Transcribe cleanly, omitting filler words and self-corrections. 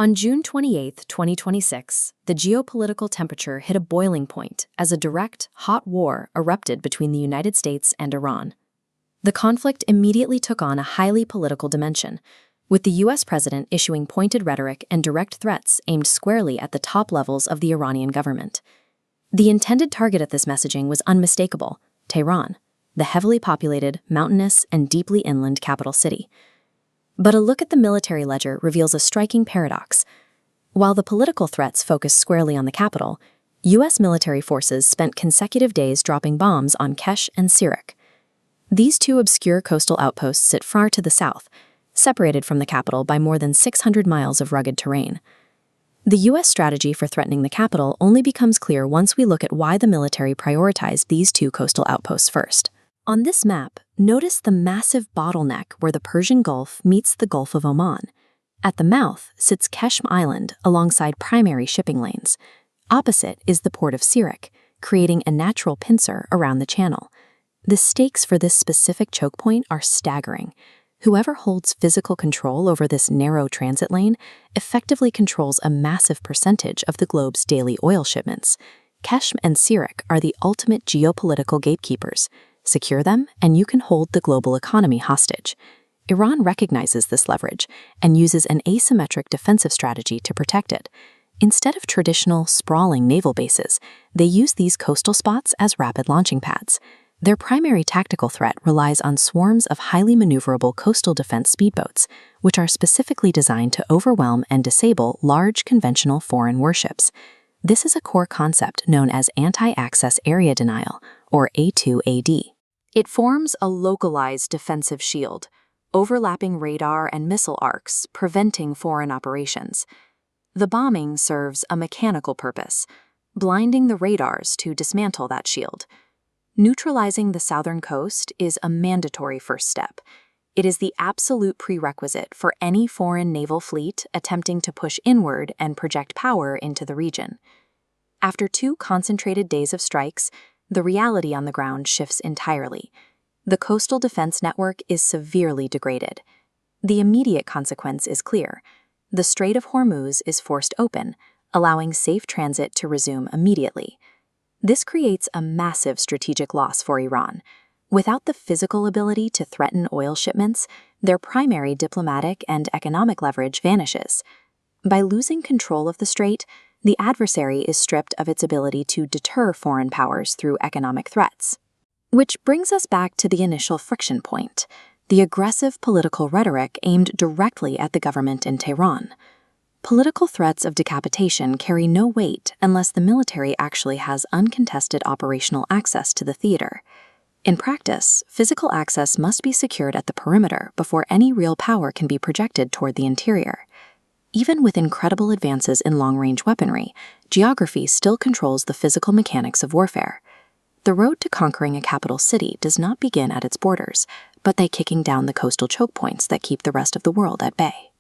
On June 28, 2026, the geopolitical temperature hit a boiling point as a direct, hot war erupted between the United States and Iran. The conflict immediately took on a highly political dimension, with the U.S. president issuing pointed rhetoric and direct threats aimed squarely at the top levels of the Iranian government. The intended target of this messaging was unmistakable: Tehran, the heavily populated, mountainous, and deeply inland capital city. But a look at the military ledger reveals a striking paradox. While the political threats focused squarely on the capital, U.S. military forces spent consecutive days dropping bombs on Kesh and Sirak. These two obscure coastal outposts sit far to the south, separated from the capital by more than 600 miles of rugged terrain. The U.S. strategy for threatening the capital only becomes clear once we look at why the military prioritized these two coastal outposts first. On this map, notice the massive bottleneck where the Persian Gulf meets the Gulf of Oman. At the mouth sits Keshm Island alongside primary shipping lanes. Opposite is the port of Sirak, creating a natural pincer around the channel. The stakes for this specific choke point are staggering. Whoever holds physical control over this narrow transit lane effectively controls a massive percentage of the globe's daily oil shipments. Keshm and Sirak are the ultimate geopolitical gatekeepers. Secure them, and you can hold the global economy hostage. Iran recognizes this leverage and uses an asymmetric defensive strategy to protect it. Instead of traditional, sprawling naval bases, they use these coastal spots as rapid launching pads. Their primary tactical threat relies on swarms of highly maneuverable coastal defense speedboats, which are specifically designed to overwhelm and disable large conventional foreign warships. This is a core concept known as anti-access area denial, or A2AD. It forms a localized defensive shield, overlapping radar and missile arcs, preventing foreign operations. The bombing serves a mechanical purpose, blinding the radars to dismantle that shield. Neutralizing the southern coast is a mandatory first step. It is the absolute prerequisite for any foreign naval fleet attempting to push inward and project power into the region. After 2 concentrated days of strikes, the reality on the ground shifts entirely. The coastal defense network is severely degraded. The immediate consequence is clear. The Strait of Hormuz is forced open, allowing safe transit to resume immediately. This creates a massive strategic loss for Iran. Without the physical ability to threaten oil shipments, their primary diplomatic and economic leverage vanishes. By losing control of the strait, the adversary is stripped of its ability to deter foreign powers through economic threats. Which brings us back to the initial friction point, the aggressive political rhetoric aimed directly at the government in Tehran. Political threats of decapitation carry no weight unless the military actually has uncontested operational access to the theater. In practice, physical access must be secured at the perimeter before any real power can be projected toward the interior. Even with incredible advances in long-range weaponry, geography still controls the physical mechanics of warfare. The road to conquering a capital city does not begin at its borders, but by kicking down the coastal choke points that keep the rest of the world at bay.